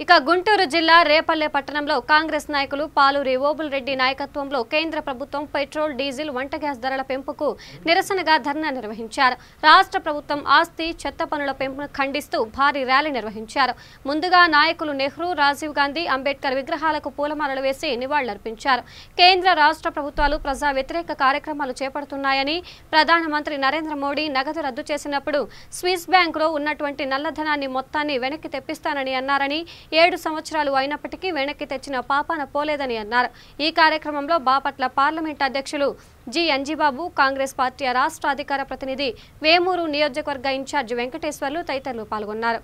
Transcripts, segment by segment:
ఇక గుంటూరు జిల్లా రేపల్లె పట్టణంలో కాంగ్రెస్ నాయకులు పాలూరి ఓబుల్ రెడ్డి నాయకత్వంలో కేంద్ర ప్రభుత్వం పెట్రోల్ డీజిల్ వంట గ్యాస్ ధరల పెంపుకు నిరసనగా ధర్నా నిర్వహించారు. రాష్ట్ర ప్రభుత్వం ఆస్తి చెత్త పనుల పెంపును ఖండిస్తూ భారీ ర్యాలీ నిర్వహించారు. ముందుగా నాయకులు నెహ్రూ, రాజీవ్ గాంధీ, అంబేద్కర్ విగ్రహాలకు పూలమాలలు వేసి నివాళులర్పించారు. కేంద్ర రాష్ట్ర ప్రభుత్వాలు ప్రజా వ్యతిరేక కార్యక్రమాలు చేపడుతున్నాయని, ప్రధానమంత్రి నరేంద్ర మోడీ నగదు రద్దు చేసినప్పుడు స్విస్ బ్యాంకులో ఉన్నటువంటి నల్లధనాన్ని మొత్తాన్ని వెనక్కి తెప్పిస్తానని అన్నారని, 7 సంవత్సరాలు అయినప్పటికీ వెనక్కి తెచ్చిన పాపాన పోలేదని అన్నారు. ఈ కార్యక్రమంలో బాపట్ల పార్లమెంట్ అధ్యక్షులు జి అంజిబాబు, కాంగ్రెస్ పార్టీ రాష్ట్ర అధికార ప్రతినిధి వేమూరు నియోజకవర్గ ఇన్ఛార్జి వెంకటేశ్వర్లు తదితరులు పాల్గొన్నారు.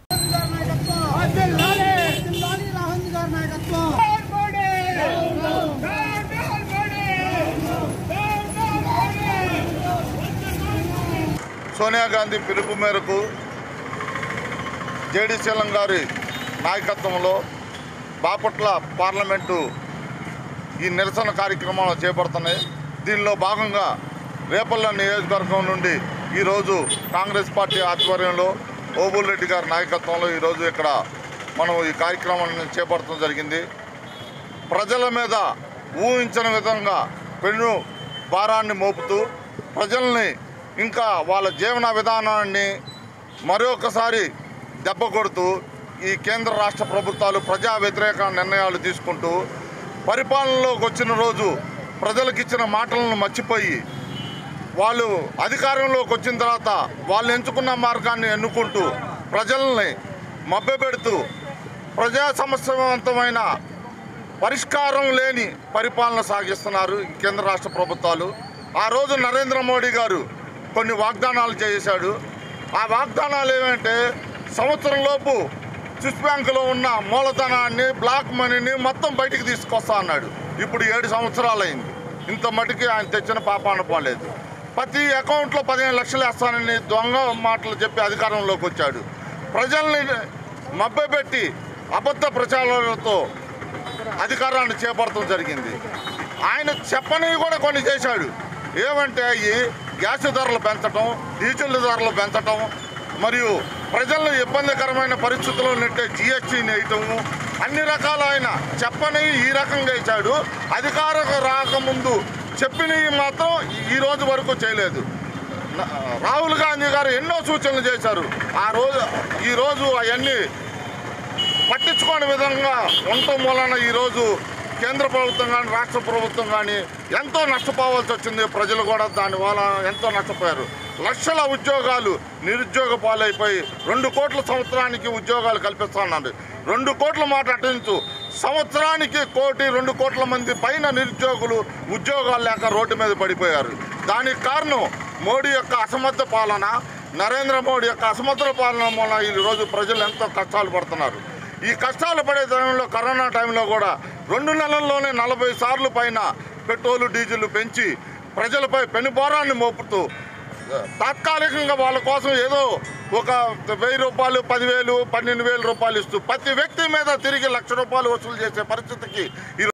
సోనియా గాంధీ పిలుపు మేరకు జేడీ శీలం గారి నాయకత్వంలో బాపట్ల పార్లమెంటు ఈ నిరసన కార్యక్రమాలు చేపడుతున్నాయి. దీనిలో భాగంగా రేపల్ల నియోజకవర్గం నుండి ఈరోజు కాంగ్రెస్ పార్టీ ఆధ్వర్యంలో ఓబుల్ రెడ్డి గారి నాయకత్వంలో ఈరోజు ఇక్కడ మనం ఈ కార్యక్రమాన్ని చేపట్టడం జరిగింది. ప్రజల మీద ఊహించని విధంగా పెను భారాన్ని మోపుతూ ప్రజల్ని ఇంకా వాళ్ళ జీవన విధానాన్ని మరొకసారి దెబ్బ కొడుతూ ఈ కేంద్ర రాష్ట్ర ప్రభుత్వాలు ప్రజా వ్యతిరేక నిర్ణయాలు తీసుకుంటూ పరిపాలనలోకి వచ్చిన రోజు ప్రజలకు ఇచ్చిన మాటలను మర్చిపోయి వాళ్ళు అధికారంలోకి వచ్చిన తర్వాత వాళ్ళు ఎంచుకున్న మార్గాన్ని ఎన్నుకుంటూ ప్రజల్ని మభ్యపెడుతూ ప్రజా సమస్యవంతమైన పరిష్కారం లేని పరిపాలన సాగిస్తున్నారు ఈ కేంద్ర రాష్ట్ర ప్రభుత్వాలు. ఆ రోజు నరేంద్ర మోడీ గారు కొన్ని వాగ్దానాలు చేశాడు. ఆ వాగ్దానాలు ఏమంటే సంవత్సరంలోపు స్విస్ బ్యాంకులో ఉన్న మూలధనాన్ని, బ్లాక్ మనీని మొత్తం బయటికి తీసుకొస్తా అన్నాడు. ఇప్పుడు 7 సంవత్సరాలు అయింది. ఇంత మటుకి ఆయన తెచ్చిన పాపాన పోలేదు. ప్రతి అకౌంట్లో 15 లక్షలు వేస్తానని దొంగ మాటలు చెప్పి అధికారంలోకి వచ్చాడు. ప్రజల్ని మభ్యపెట్టి అబద్ధ ప్రచారాలతో అధికారాన్ని చేపట్టడం జరిగింది. ఆయన చెప్పనివి కూడా కొన్ని చేశాడు. ఏమంటే ఈ గ్యాస్ ధరలు పెంచడం, డీజిల్ ధరలు పెంచడం, మరియు ప్రజలను ఇబ్బందికరమైన పరిస్థితుల్లో నెట్టే జిఎస్టీని వేయటము, అన్ని రకాలైన చెప్పనివి ఈ రకంగా ఇచ్చాడు. అధికారం రాకముందు చెప్పినవి మాత్రం ఈ రోజు వరకు చేయలేదు. రాహుల్ గాంధీ గారు ఎన్నో సూచనలు చేశారు. ఈరోజు అవన్నీ పట్టించుకోని విధంగా ఉండటం వలన ఈరోజు కేంద్ర ప్రభుత్వం కానీ రాష్ట్ర ప్రభుత్వం కానీ ఎంతో నష్టపోవాల్సి వచ్చింది. ప్రజలు కూడా దానివల్ల ఎంతో నష్టపోయారు. లక్షల ఉద్యోగాలు నిరుద్యోగ పాలైపోయి 2 కోట్ల సంవత్సరానికి ఉద్యోగాలు కల్పిస్తున్నారు. 2 కోట్ల మాట అటించు, సంవత్సరానికి 2 కోట్ల మంది పైన నిరుద్యోగులు ఉద్యోగాలు లేక రోడ్డు మీద పడిపోయారు. దానికి కారణం మోడీ యొక్క అసమర్థ పాలన, నరేంద్ర మోడీ యొక్క అసమర్థ పాలన వలన ఈరోజు ప్రజలు ఎంతో కష్టాలు పడుతున్నారు. ఈ కష్టాలు పడే టైంలో, కరోనా టైంలో కూడా 2 నెలల్లోనే 40 సార్లు పైన పెట్రోలు, డీజిల్ పెంచి ప్రజలపై పెనుభారాన్ని మోపుతూ తాత్కాలికంగా వాళ్ళ కోసం ఏదో ఒక 1000 రూపాయలు, 10,000, 12,000 రూపాయలు ఇస్తూ ప్రతి వ్యక్తి మీద తిరిగి 1,00,000 రూపాయలు వసూలు చేసే పరిస్థితికి